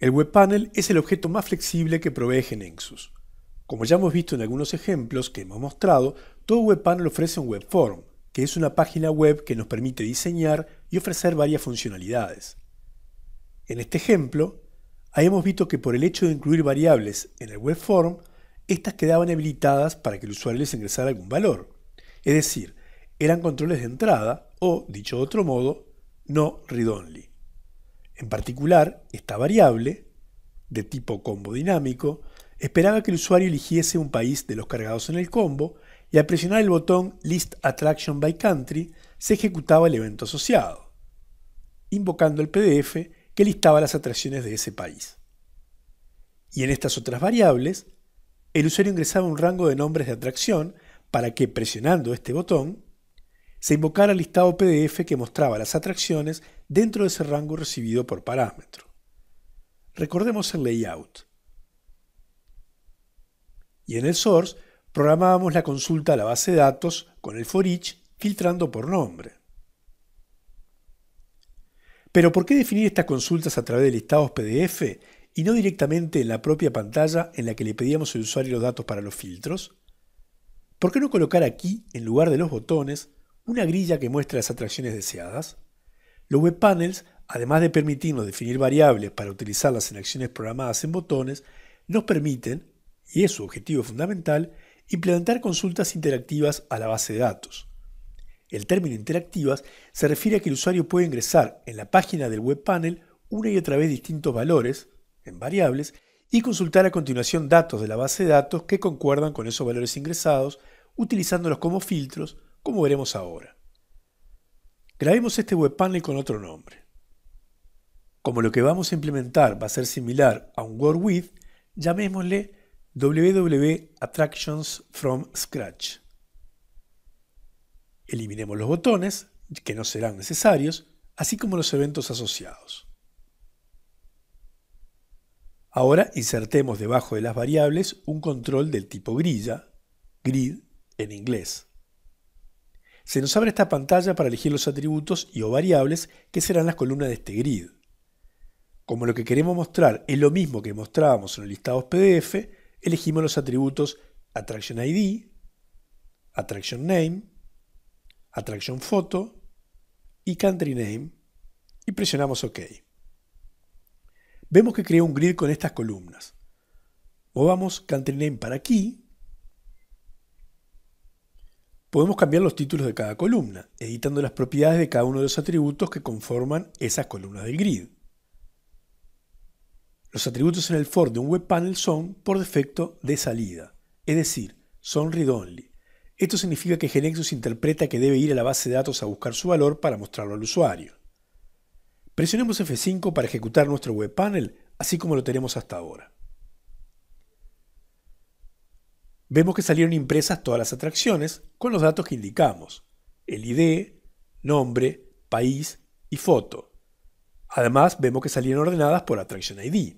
El webpanel es el objeto más flexible que provee GNexus. Como ya hemos visto en algunos ejemplos que hemos mostrado, todo webpanel ofrece un webform, que es una página web que nos permite diseñar y ofrecer varias funcionalidades. En este ejemplo, hemos visto que por el hecho de incluir variables en el webform, estas quedaban habilitadas para que el usuario les ingresara algún valor. Es decir, eran controles de entrada o, dicho de otro modo, no read-only. En particular, esta variable, de tipo combo dinámico, esperaba que el usuario eligiese un país de los cargados en el combo y al presionar el botón List Attraction by Country se ejecutaba el evento asociado, invocando el PDF que listaba las atracciones de ese país. Y en estas otras variables, el usuario ingresaba un rango de nombres de atracción para que, presionando este botón, se invocara el listado PDF que mostraba las atracciones dentro de ese rango recibido por parámetro. Recordemos el layout. Y en el source programábamos la consulta a la base de datos con el for each filtrando por nombre. Pero ¿por qué definir estas consultas a través de listados PDF y no directamente en la propia pantalla en la que le pedíamos al usuario los datos para los filtros? ¿Por qué no colocar aquí, en lugar de los botones, una grilla que muestre las atracciones deseadas? Los webpanels, además de permitirnos definir variables para utilizarlas en acciones programadas en botones, nos permiten, y es su objetivo fundamental, implementar consultas interactivas a la base de datos. El término interactivas se refiere a que el usuario puede ingresar en la página del webpanel una y otra vez distintos valores, en variables, y consultar a continuación datos de la base de datos que concuerdan con esos valores ingresados, utilizándolos como filtros, como veremos ahora. Grabemos este webpanel con otro nombre. Como lo que vamos a implementar va a ser similar a un word with, llamémosle www.attractions from scratch. Eliminemos los botones, que no serán necesarios, así como los eventos asociados. Ahora insertemos debajo de las variables un control del tipo grilla, grid en inglés. Se nos abre esta pantalla para elegir los atributos y o variables que serán las columnas de este grid. Como lo que queremos mostrar es lo mismo que mostrábamos en los listados PDF, elegimos los atributos Attraction ID, Attraction Name, Attraction Photo y Country Name y presionamos OK. Vemos que creó un grid con estas columnas. Movamos Country Name para aquí. Podemos cambiar los títulos de cada columna, editando las propiedades de cada uno de los atributos que conforman esas columnas del grid. Los atributos en el for de un webpanel son, por defecto, de salida, es decir, son read-only. Esto significa que GNexus interpreta que debe ir a la base de datos a buscar su valor para mostrarlo al usuario. Presionemos F5 para ejecutar nuestro webpanel, así como lo tenemos hasta ahora. Vemos que salieron impresas todas las atracciones con los datos que indicamos, el ID, nombre, país y foto. Además, vemos que salieron ordenadas por Attraction ID.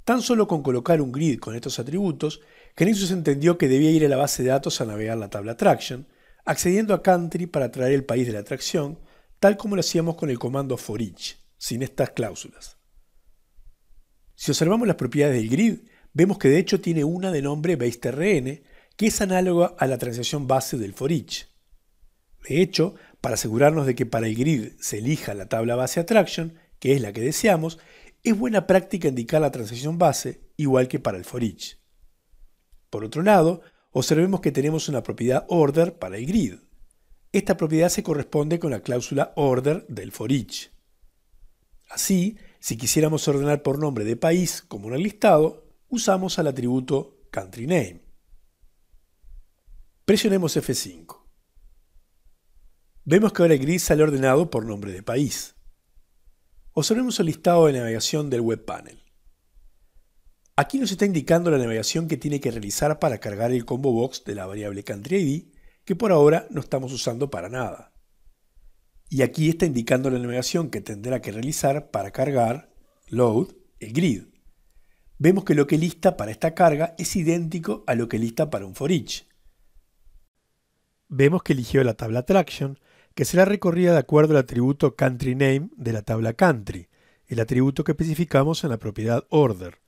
Tan solo con colocar un grid con estos atributos, GNexus entendió que debía ir a la base de datos a navegar la tabla Attraction, accediendo a Country para traer el país de la atracción, tal como lo hacíamos con el comando for each, sin estas cláusulas. Si observamos las propiedades del grid, vemos que de hecho tiene una de nombre baseTrn, que es análoga a la transacción base del for each. De hecho, para asegurarnos de que para el grid se elija la tabla base Attraction, que es la que deseamos, es buena práctica indicar la transacción base igual que para el for each. Por otro lado, observemos que tenemos una propiedad order para el grid. Esta propiedad se corresponde con la cláusula order del for each. Así, si quisiéramos ordenar por nombre de país como en el listado, usamos al atributo Country Name. Presionemos F5. Vemos que ahora el grid sale ordenado por nombre de país. Observemos el listado de navegación del webpanel. Aquí nos está indicando la navegación que tiene que realizar para cargar el combo box de la variable Country ID, que por ahora no estamos usando para nada. Y aquí está indicando la navegación que tendrá que realizar para cargar, load, el grid. Vemos que lo que lista para esta carga es idéntico a lo que lista para un for each. Vemos que eligió la tabla Attraction, que será recorrida de acuerdo al atributo Country Name de la tabla Country, el atributo que especificamos en la propiedad order.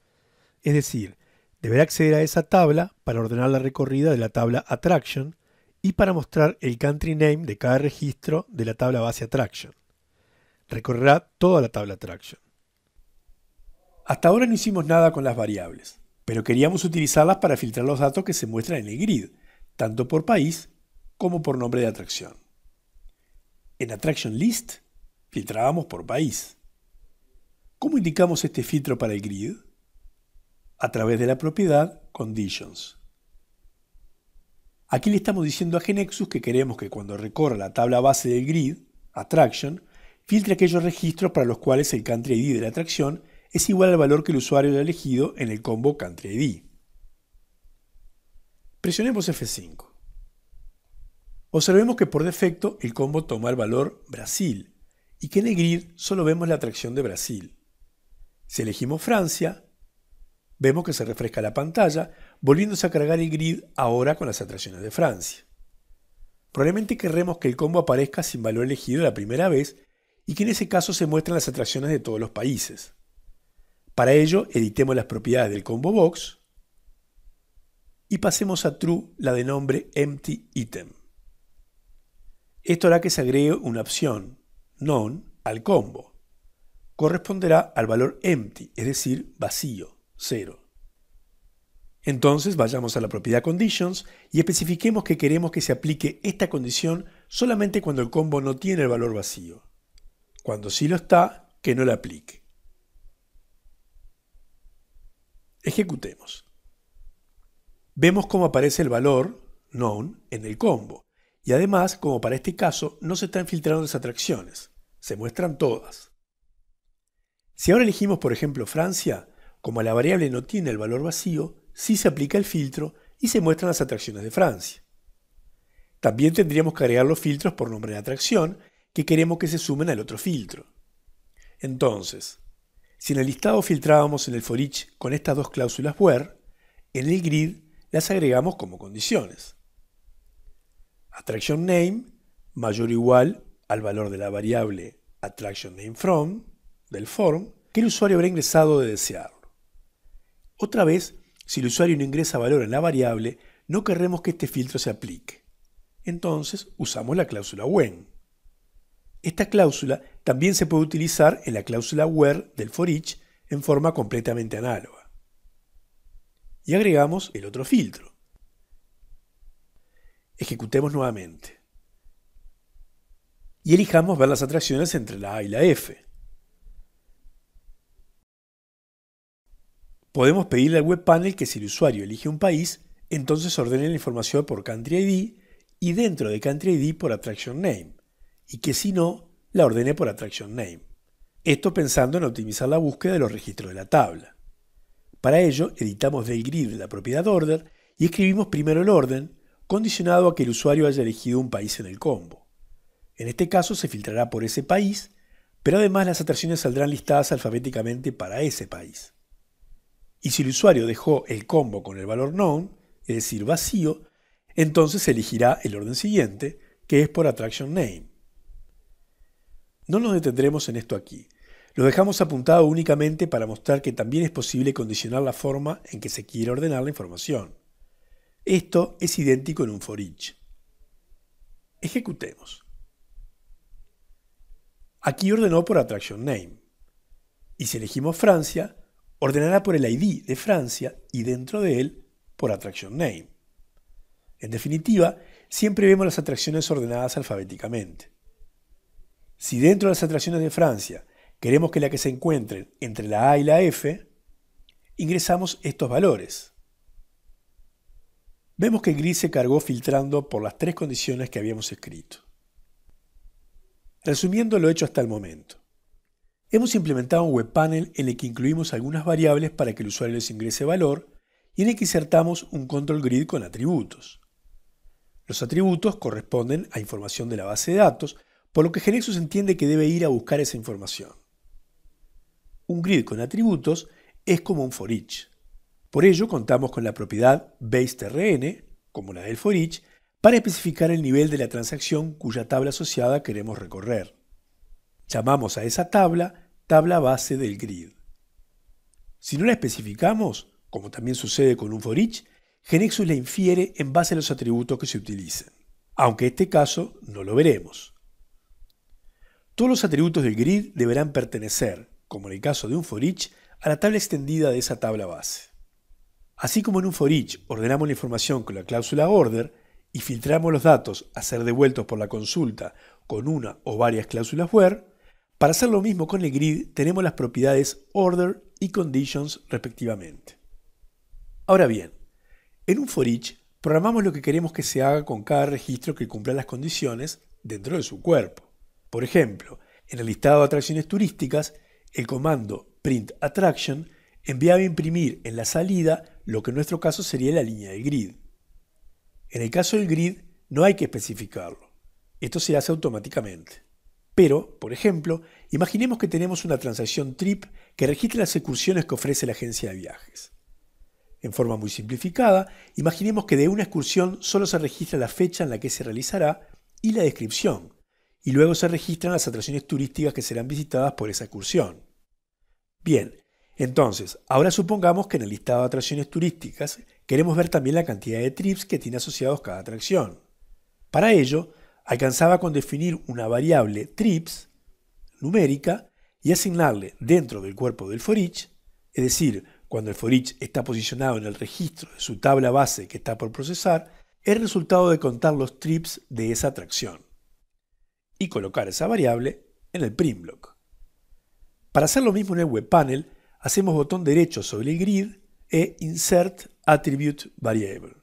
Es decir, deberá acceder a esa tabla para ordenar la recorrida de la tabla attraction y para mostrar el country name de cada registro de la tabla base attraction. Recorrerá toda la tabla attraction. Hasta ahora no hicimos nada con las variables, pero queríamos utilizarlas para filtrar los datos que se muestran en el grid, tanto por país como por nombre de atracción. En Attraction List filtrábamos por país. ¿Cómo indicamos este filtro para el grid? A través de la propiedad Conditions. Aquí le estamos diciendo a GeneXus que queremos que cuando recorra la tabla base del grid, Attraction, filtre aquellos registros para los cuales el Country ID de la atracción es igual al valor que el usuario haya elegido en el combo Country ID. Presionemos F5. Observemos que por defecto el combo toma el valor Brasil y que en el grid solo vemos la atracción de Brasil. Si elegimos Francia, vemos que se refresca la pantalla, volviéndose a cargar el grid ahora con las atracciones de Francia. Probablemente querremos que el combo aparezca sin valor elegido la primera vez y que en ese caso se muestren las atracciones de todos los países. Para ello, editemos las propiedades del combo box y pasemos a true la de nombre empty item. Esto hará que se agregue una opción, none, al combo. Corresponderá al valor empty, es decir, vacío, 0. Entonces vayamos a la propiedad conditions y especifiquemos que queremos que se aplique esta condición solamente cuando el combo no tiene el valor vacío. Cuando sí lo está, que no la aplique. Ejecutemos. Vemos cómo aparece el valor none en el combo y además, como para este caso, no se están filtrando las atracciones, se muestran todas. Si ahora elegimos por ejemplo Francia, como la variable no tiene el valor vacío, sí se aplica el filtro y se muestran las atracciones de Francia. También tendríamos que agregar los filtros por nombre de atracción que queremos que se sumen al otro filtro. Entonces, si en el listado filtrábamos en el for each con estas dos cláusulas where, en el grid las agregamos como condiciones. Attraction name mayor o igual al valor de la variable attraction name from del form que el usuario habrá ingresado de desearlo. Otra vez, si el usuario no ingresa valor en la variable, no querremos que este filtro se aplique. Entonces usamos la cláusula when. Esta cláusula también se puede utilizar en la cláusula where del for each en forma completamente análoga. Y agregamos el otro filtro. Ejecutemos nuevamente. Y elijamos ver las atracciones entre la A y la F. Podemos pedirle al web panel que si el usuario elige un país, entonces ordene la información por Country ID y dentro de Country ID por Attraction Name, y que si no, la ordene por Attraction Name. Esto pensando en optimizar la búsqueda de los registros de la tabla. Para ello, editamos del grid la propiedad order y escribimos primero el orden, condicionado a que el usuario haya elegido un país en el combo. En este caso se filtrará por ese país, pero además las atracciones saldrán listadas alfabéticamente para ese país. Y si el usuario dejó el combo con el valor none, es decir, vacío, entonces se elegirá el orden siguiente, que es por Attraction Name. No nos detendremos en esto aquí. Lo dejamos apuntado únicamente para mostrar que también es posible condicionar la forma en que se quiere ordenar la información. Esto es idéntico en un for each. Ejecutemos. Aquí ordenó por Attraction Name. Y si elegimos Francia, ordenará por el ID de Francia y dentro de él por Attraction Name. En definitiva, siempre vemos las atracciones ordenadas alfabéticamente. Si dentro de las atracciones de Francia queremos que la que se encuentren entre la A y la F, ingresamos estos valores. Vemos que el grid se cargó filtrando por las tres condiciones que habíamos escrito. Resumiendo lo hecho hasta el momento. Hemos implementado un web panel en el que incluimos algunas variables para que el usuario les ingrese valor y en el que insertamos un control grid con atributos. Los atributos corresponden a información de la base de datos, por lo que GeneXus entiende que debe ir a buscar esa información. Un grid con atributos es como un for each. Por ello contamos con la propiedad baseTrn, como la del for each, para especificar el nivel de la transacción cuya tabla asociada queremos recorrer. Llamamos a esa tabla tabla base del grid. Si no la especificamos, como también sucede con un for each, GeneXus la infiere en base a los atributos que se utilicen, aunque en este caso no lo veremos. Todos los atributos del grid deberán pertenecer, como en el caso de un for each, a la tabla extendida de esa tabla base. Así como en un for each ordenamos la información con la cláusula order y filtramos los datos a ser devueltos por la consulta con una o varias cláusulas where, para hacer lo mismo con el grid tenemos las propiedades order y conditions respectivamente. Ahora bien, en un for each programamos lo que queremos que se haga con cada registro que cumpla las condiciones dentro de su cuerpo. Por ejemplo, en el listado de atracciones turísticas, el comando printAttraction enviaba a imprimir en la salida lo que en nuestro caso sería la línea del grid. En el caso del grid no hay que especificarlo. Esto se hace automáticamente. Pero, por ejemplo, imaginemos que tenemos una transacción trip que registra las excursiones que ofrece la agencia de viajes. En forma muy simplificada, imaginemos que de una excursión solo se registra la fecha en la que se realizará y la descripción, y luego se registran las atracciones turísticas que serán visitadas por esa excursión. Bien, entonces, ahora supongamos que en el listado de atracciones turísticas queremos ver también la cantidad de trips que tiene asociados cada atracción. Para ello, alcanzaba con definir una variable trips numérica y asignarle dentro del cuerpo del for each, es decir, cuando el for each está posicionado en el registro de su tabla base que está por procesar, el resultado de contar los trips de esa atracción y colocar esa variable en el print block. Para hacer lo mismo en el webpanel, hacemos botón derecho sobre el grid e Insert Attribute Variable.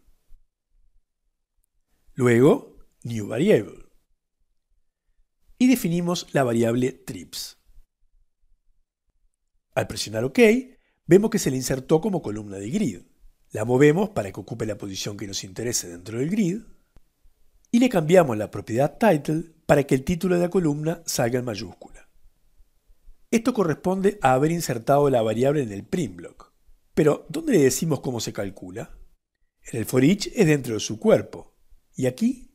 Luego, New Variable. Y definimos la variable trips. Al presionar OK, vemos que se le insertó como columna de grid. La movemos para que ocupe la posición que nos interese dentro del grid y le cambiamos la propiedad title para que el título de la columna salga en mayúscula. Esto corresponde a haber insertado la variable en el print block. Pero, ¿dónde le decimos cómo se calcula? En el for each es dentro de su cuerpo. Y aquí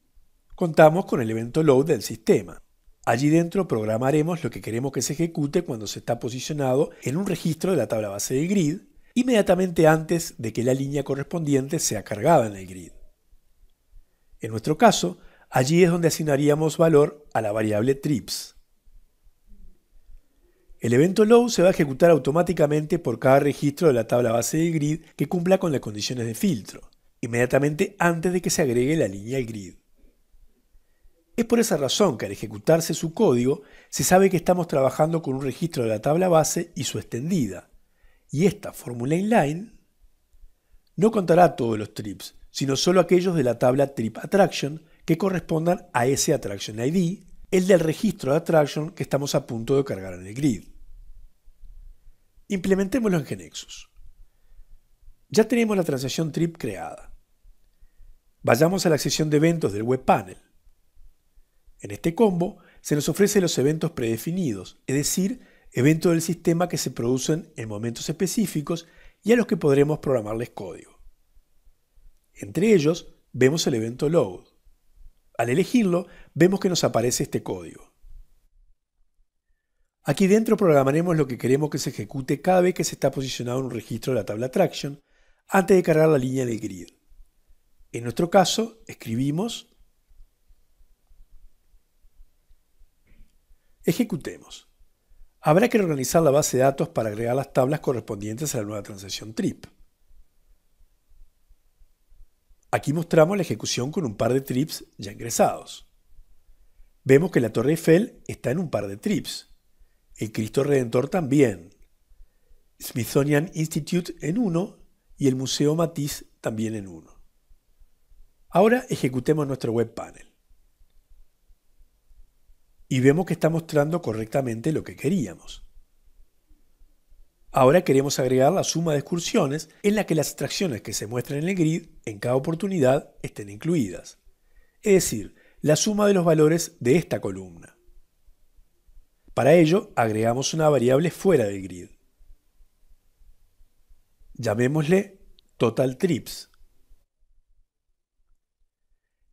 contamos con el evento load del sistema. Allí dentro programaremos lo que queremos que se ejecute cuando se está posicionado en un registro de la tabla base del grid, inmediatamente antes de que la línea correspondiente sea cargada en el grid. En nuestro caso, allí es donde asignaríamos valor a la variable trips. El evento load se va a ejecutar automáticamente por cada registro de la tabla base del grid que cumpla con las condiciones de filtro, inmediatamente antes de que se agregue la línea al grid. Es por esa razón que al ejecutarse su código, se sabe que estamos trabajando con un registro de la tabla base y su extendida, y esta fórmula inline no contará todos los trips, sino solo aquellos de la tabla trip attraction que correspondan a ese attraction ID, el del registro de attraction que estamos a punto de cargar en el grid. Implementémoslo en GeneXus. Ya tenemos la transacción trip creada. Vayamos a la sección de eventos del webpanel. En este combo se nos ofrecen los eventos predefinidos, es decir, eventos del sistema que se producen en momentos específicos y a los que podremos programarles código. Entre ellos vemos el evento load. Al elegirlo, vemos que nos aparece este código. Aquí dentro programaremos lo que queremos que se ejecute cada vez que se está posicionado en un registro de la tabla attraction antes de cargar la línea en el grid. En nuestro caso, escribimos ejecutemos. Habrá que reorganizar la base de datos para agregar las tablas correspondientes a la nueva transacción trip. Aquí mostramos la ejecución con un par de trips ya ingresados. Vemos que la Torre Eiffel está en un par de trips. El Cristo Redentor también. Smithsonian Institute en uno y el Museo Matisse también en uno. Ahora ejecutemos nuestro webpanel. Y vemos que está mostrando correctamente lo que queríamos. Ahora queremos agregar la suma de excursiones en la que las atracciones que se muestran en el grid en cada oportunidad estén incluidas. Es decir, la suma de los valores de esta columna. Para ello, agregamos una variable fuera del grid. Llamémosle Total Trips.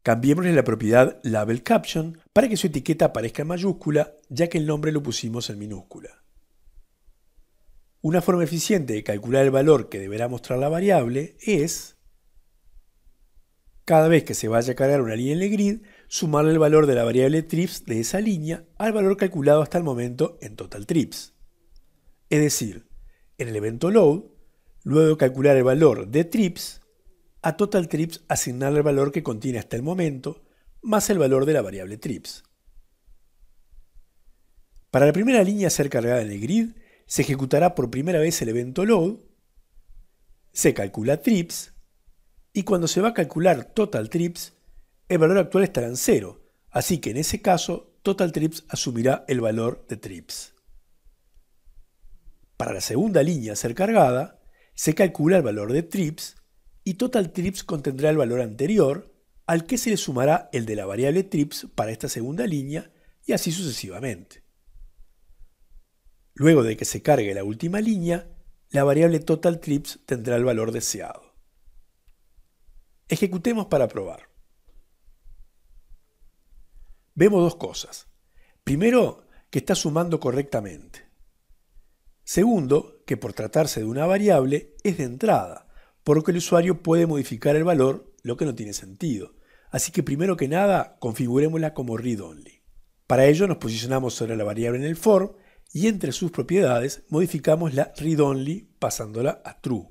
Cambiémosle la propiedad Label Caption para que su etiqueta aparezca en mayúscula, ya que el nombre lo pusimos en minúscula. Una forma eficiente de calcular el valor que deberá mostrar la variable es, cada vez que se vaya a cargar una línea en el grid, sumarle el valor de la variable trips de esa línea al valor calculado hasta el momento en total trips. Es decir, en el evento load, luego de calcular el valor de trips, a total trips asignarle el valor que contiene hasta el momento, más el valor de la variable trips. Para la primera línea a ser cargada en el grid, se ejecutará por primera vez el evento load, se calcula trips, y cuando se va a calcular total trips, el valor actual estará en 0, así que en ese caso, total trips asumirá el valor de trips. Para la segunda línea a ser cargada, se calcula el valor de trips y total trips contendrá el valor anterior, al que se le sumará el de la variable trips para esta segunda línea y así sucesivamente. Luego de que se cargue la última línea, la variable total trips tendrá el valor deseado. Ejecutemos para probar. Vemos dos cosas. Primero, que está sumando correctamente. Segundo, que por tratarse de una variable es de entrada, por lo que el usuario puede modificar el valor, lo que no tiene sentido. Así que primero que nada, configurémosla como read-only. Para ello nos posicionamos sobre la variable en el for y entre sus propiedades modificamos la read-only pasándola a true.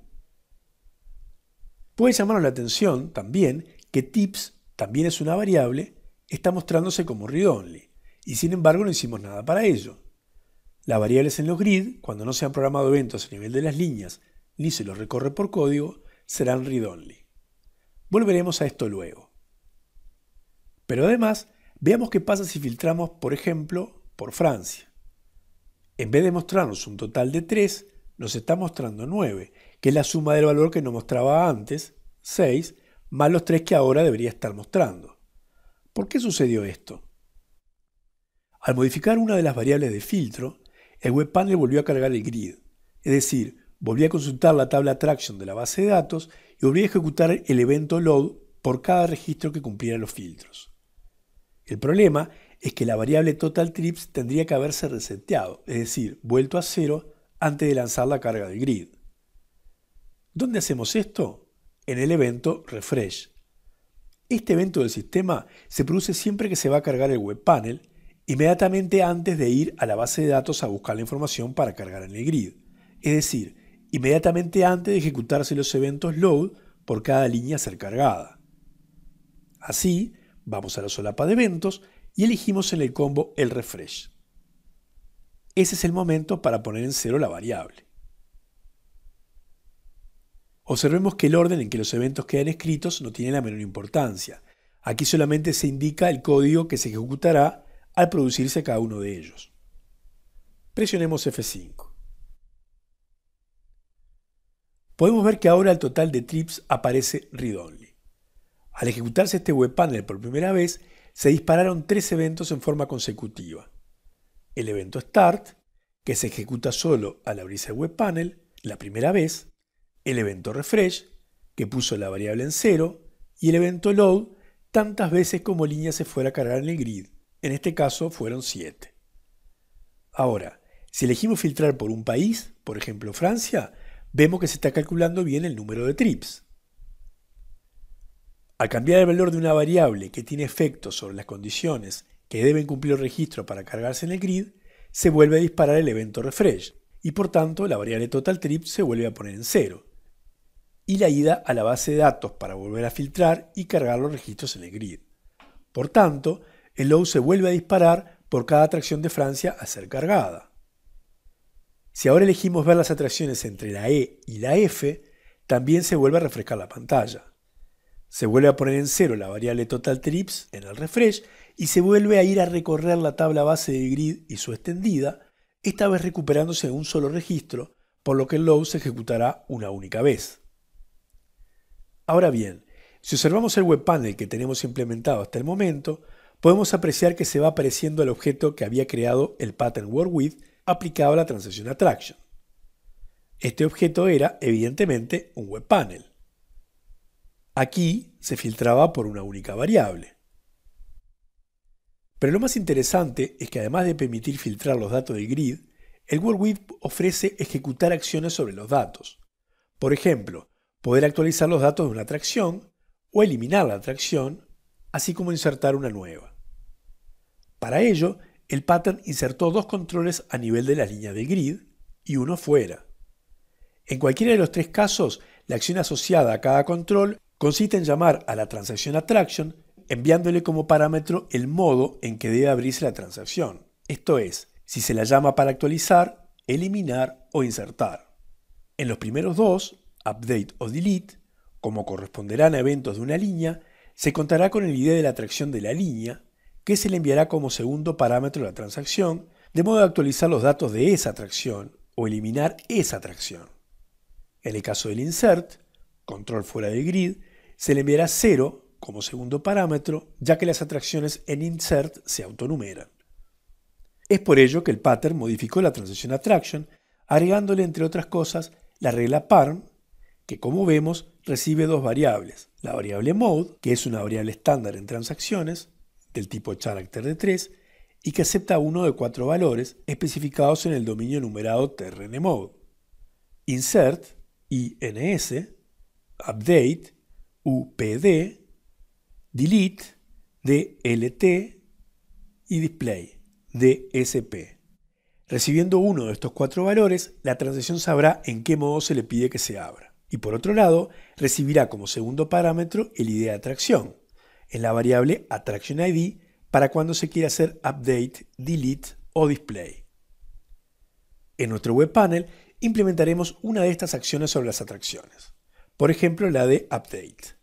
Puede llamarnos la atención también que tips también es una variable, está mostrándose como read-only y sin embargo no hicimos nada para ello. Las variables en los grid, cuando no se han programado eventos a nivel de las líneas ni se los recorre por código, serán read-only. Volveremos a esto luego. Pero además, veamos qué pasa si filtramos, por ejemplo, por Francia. En vez de mostrarnos un total de 3, nos está mostrando 9, que es la suma del valor que nos mostraba antes, 6, más los 3 que ahora debería estar mostrando. ¿Por qué sucedió esto? Al modificar una de las variables de filtro, el webpanel volvió a cargar el grid, es decir, volvió a consultar la tabla attraction de la base de datos y volvió a ejecutar el evento load por cada registro que cumpliera los filtros. El problema es que la variable total trips tendría que haberse reseteado, es decir, vuelto a 0 antes de lanzar la carga del grid. ¿Dónde hacemos esto? En el evento refresh. Este evento del sistema se produce siempre que se va a cargar el webpanel, inmediatamente antes de ir a la base de datos a buscar la información para cargar en el grid, es decir, inmediatamente antes de ejecutarse los eventos load por cada línea a ser cargada. Así, vamos a la solapa de eventos y elegimos en el combo el refresh. Ese es el momento para poner en 0 la variable. Observemos que el orden en que los eventos quedan escritos no tiene la menor importancia. Aquí solamente se indica el código que se ejecutará al producirse cada uno de ellos. Presionemos F5. Podemos ver que ahora el total de trips aparece read-only. Al ejecutarse este webpanel por primera vez, se dispararon 3 eventos en forma consecutiva. El evento start, que se ejecuta solo al abrirse el webpanel, la primera vez, el evento refresh, que puso la variable en 0, y el evento load, tantas veces como línea se fuera a cargar en el grid. En este caso fueron 7. Ahora, si elegimos filtrar por un país, por ejemplo Francia, vemos que se está calculando bien el número de trips. Al cambiar el valor de una variable que tiene efectos sobre las condiciones que deben cumplir el registro para cargarse en el grid, se vuelve a disparar el evento refresh y por tanto la variable total trips se vuelve a poner en 0 y la ida a la base de datos para volver a filtrar y cargar los registros en el grid. Por tanto, el load se vuelve a disparar por cada atracción de Francia a ser cargada. Si ahora elegimos ver las atracciones entre la E y la F, también se vuelve a refrescar la pantalla. Se vuelve a poner en 0 la variable total trips en el refresh y se vuelve a ir a recorrer la tabla base del grid y su extendida, esta vez recuperándose un solo registro, por lo que el load se ejecutará una única vez. Ahora bien, si observamos el webpanel que tenemos implementado hasta el momento, podemos apreciar que se va apareciendo el objeto que había creado el pattern wordWidth aplicado a la transacción attraction. Este objeto era, evidentemente, un webpanel. Aquí se filtraba por una única variable. Pero lo más interesante es que además de permitir filtrar los datos del grid, El Word With ofrece ejecutar acciones sobre los datos. Por ejemplo, poder actualizar los datos de una atracción o eliminar la atracción, así como insertar una nueva. Para ello, el pattern insertó dos controles a nivel de las líneas del grid y uno fuera. En cualquiera de los tres casos, la acción asociada a cada control consiste en llamar a la transacción attraction enviándole como parámetro el modo en que debe abrirse la transacción. Esto es, si se la llama para actualizar, eliminar o insertar. En los primeros dos, update o delete, como corresponderán a eventos de una línea, se contará con el ID de la atracción de la línea, que se le enviará como segundo parámetro de la transacción, de modo de actualizar los datos de esa atracción o eliminar esa atracción. En el caso del insert, control fuera del grid, se le enviará 0 como segundo parámetro, ya que las atracciones en insert se autonumeran. Es por ello que el pattern modificó la transacción attraction, agregándole entre otras cosas la regla parm, que como vemos recibe dos variables, la variable mode, que es una variable estándar en transacciones, del tipo character de 3, y que acepta uno de 4 valores especificados en el dominio numerado trnmode. Insert, ins, update, upd, delete, dlt y display, dsp. Recibiendo uno de estos 4 valores, la transacción sabrá en qué modo se le pide que se abra. Y por otro lado, recibirá como segundo parámetro el ID de atracción, en la variable attraction ID para cuando se quiera hacer update, delete o display. En nuestro web panel implementaremos una de estas acciones sobre las atracciones, por ejemplo la de update.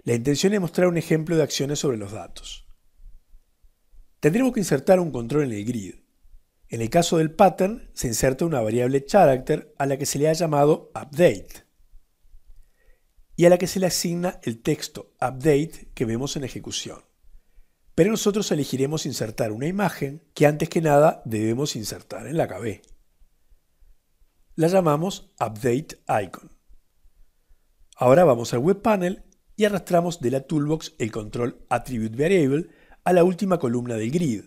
La intención es mostrar un ejemplo de acciones sobre los datos. Tendremos que insertar un control en el grid. En el caso del pattern, se inserta una variable character a la que se le ha llamado update y a la que se le asigna el texto update que vemos en ejecución. Pero nosotros elegiremos insertar una imagen que antes que nada debemos insertar en la KB. La llamamos update icon. Ahora vamos al web panel y arrastramos de la toolbox el control attribute variable a la última columna del grid.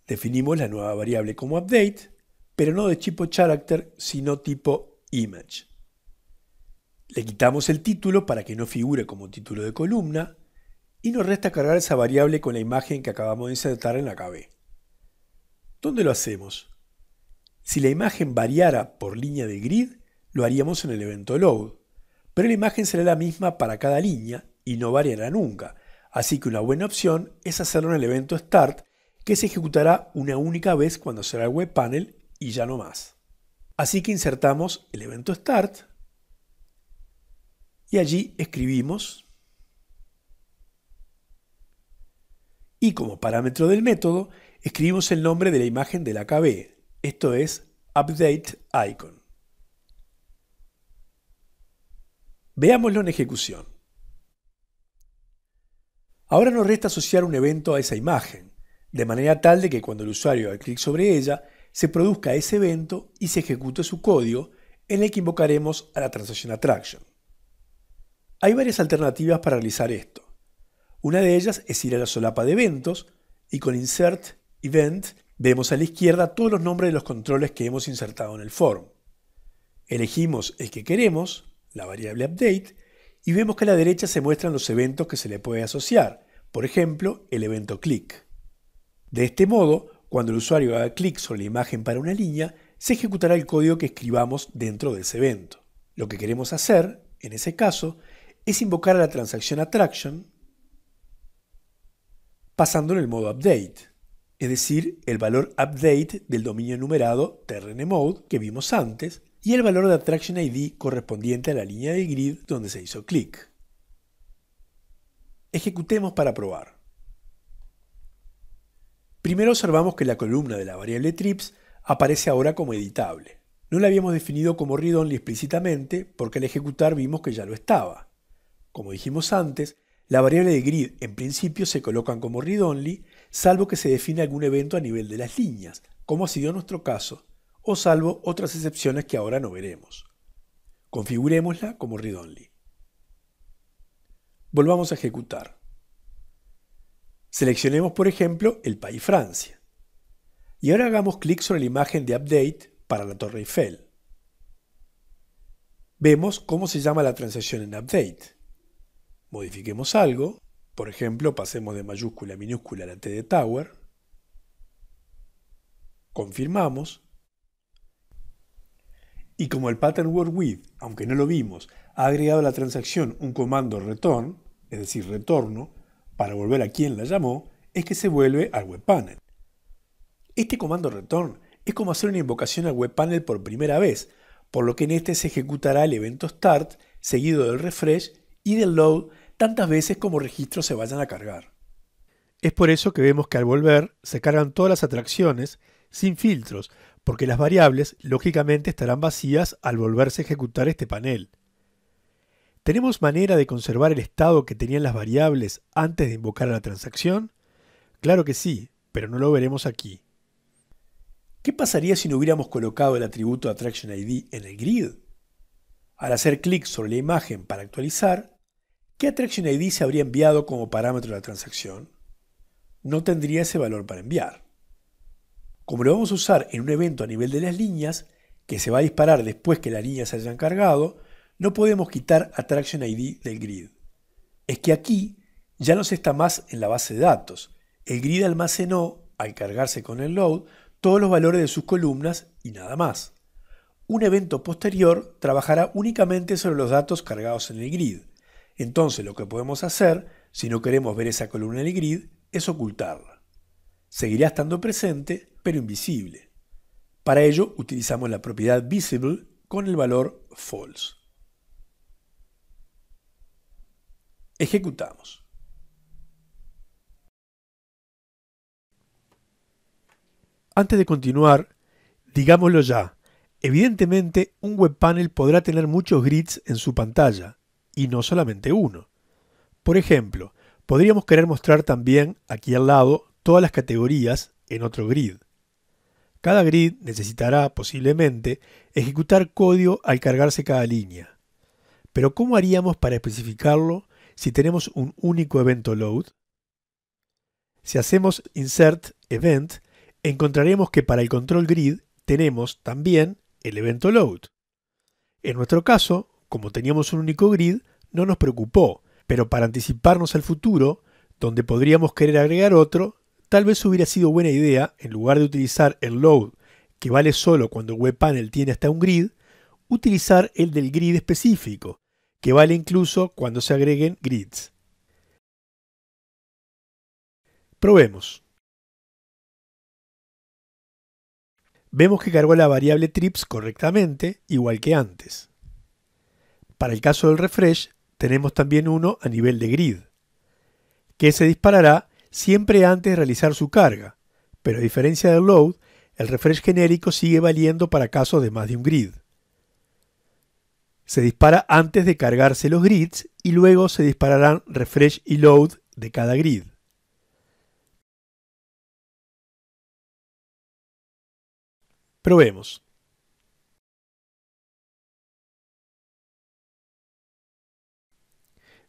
Definimos la nueva variable como update, pero no de tipo character, sino tipo image. Le quitamos el título para que no figure como título de columna y nos resta cargar esa variable con la imagen que acabamos de insertar en la KB. ¿Dónde lo hacemos? Si la imagen variara por línea de grid, lo haríamos en el evento load, pero la imagen será la misma para cada línea y no variará nunca, así que una buena opción es hacerlo en el evento start, que se ejecutará una única vez cuando será el web panel y ya no más. Así que insertamos el evento start y allí escribimos y como parámetro del método escribimos el nombre de la imagen de la KB, esto es update icon. Veámoslo en ejecución. Ahora nos resta asociar un evento a esa imagen, de manera tal de que cuando el usuario haga clic sobre ella, se produzca ese evento y se ejecute su código en el que invocaremos a la transacción attraction. Hay varias alternativas para realizar esto. Una de ellas es ir a la solapa de eventos y con Insert Event vemos a la izquierda todos los nombres de los controles que hemos insertado en el form. Elegimos el que queremos, la variable update, y vemos que a la derecha se muestran los eventos que se le puede asociar, por ejemplo, el evento click. De este modo, cuando el usuario haga clic sobre la imagen para una línea, se ejecutará el código que escribamos dentro de ese evento. Lo que queremos hacer, en ese caso, es invocar a la transacción attraction pasando en el modo update, es decir, el valor update del dominio numerado trnmode que vimos antes y el valor de attraction ID correspondiente a la línea de grid donde se hizo clic. Ejecutemos para probar. Primero observamos que la columna de la variable trips aparece ahora como editable. No la habíamos definido como read-only explícitamente porque al ejecutar vimos que ya lo estaba. Como dijimos antes, la variable de grid en principio se colocan como read-only, salvo que se define algún evento a nivel de las líneas, como ha sido nuestro caso, o salvo otras excepciones que ahora no veremos. Configurémosla como read-only. Volvamos a ejecutar. Seleccionemos, por ejemplo, el país Francia. Y ahora hagamos clic sobre la imagen de Update para la Torre Eiffel. Vemos cómo se llama la transacción en Update. Modifiquemos algo, por ejemplo, pasemos de mayúscula a minúscula la T de Tower. Confirmamos. Y como el pattern word with, aunque no lo vimos, ha agregado a la transacción un comando return, es decir, retorno, para volver a quien la llamó, es que se vuelve al webpanel. Este comando return es como hacer una invocación al webpanel por primera vez, por lo que en este se ejecutará el evento start, seguido del refresh y del load tantas veces como registros se vayan a cargar. Es por eso que vemos que al volver se cargan todas las atracciones sin filtros, porque las variables lógicamente estarán vacías al volverse a ejecutar este panel. ¿Tenemos manera de conservar el estado que tenían las variables antes de invocar a la transacción? Claro que sí, pero no lo veremos aquí. ¿Qué pasaría si no hubiéramos colocado el atributo Attraction ID en el grid? Al hacer clic sobre la imagen para actualizar, ¿qué Attraction ID se habría enviado como parámetro de la transacción? No tendría ese valor para enviar. Como lo vamos a usar en un evento a nivel de las líneas, que se va a disparar después que las líneas se hayan cargado, no podemos quitar Attraction ID del grid. Es que aquí ya no se está más en la base de datos. El grid almacenó, al cargarse con el load, todos los valores de sus columnas y nada más. Un evento posterior trabajará únicamente sobre los datos cargados en el grid. Entonces lo que podemos hacer, si no queremos ver esa columna en el grid, es ocultarla. Seguirá estando presente, pero invisible. Para ello utilizamos la propiedad visible con el valor false. Ejecutamos. Antes de continuar, digámoslo ya, evidentemente un webpanel podrá tener muchos grids en su pantalla, y no solamente uno. Por ejemplo, podríamos querer mostrar también aquí al lado todas las categorías en otro grid. Cada grid necesitará, posiblemente, ejecutar código al cargarse cada línea. Pero ¿cómo haríamos para especificarlo si tenemos un único evento load? Si hacemos insert event, encontraremos que para el control grid tenemos también el evento load. En nuestro caso, como teníamos un único grid, no nos preocupó, pero para anticiparnos al futuro, donde podríamos querer agregar otro, tal vez hubiera sido buena idea, en lugar de utilizar el load, que vale solo cuando el webpanel tiene hasta un grid, utilizar el del grid específico, que vale incluso cuando se agreguen grids. Probemos. Vemos que cargó la variable trips correctamente, igual que antes. Para el caso del refresh, tenemos también uno a nivel de grid, que se disparará siempre antes de realizar su carga, pero a diferencia del load, el refresh genérico sigue valiendo para casos de más de un grid. Se dispara antes de cargarse los grids y luego se dispararán refresh y load de cada grid. Probemos.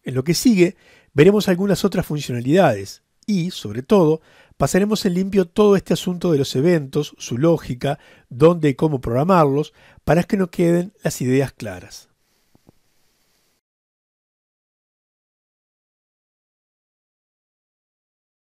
En lo que sigue, veremos algunas otras funcionalidades y, sobre todo, pasaremos en limpio todo este asunto de los eventos, su lógica, dónde y cómo programarlos, para que nos queden las ideas claras.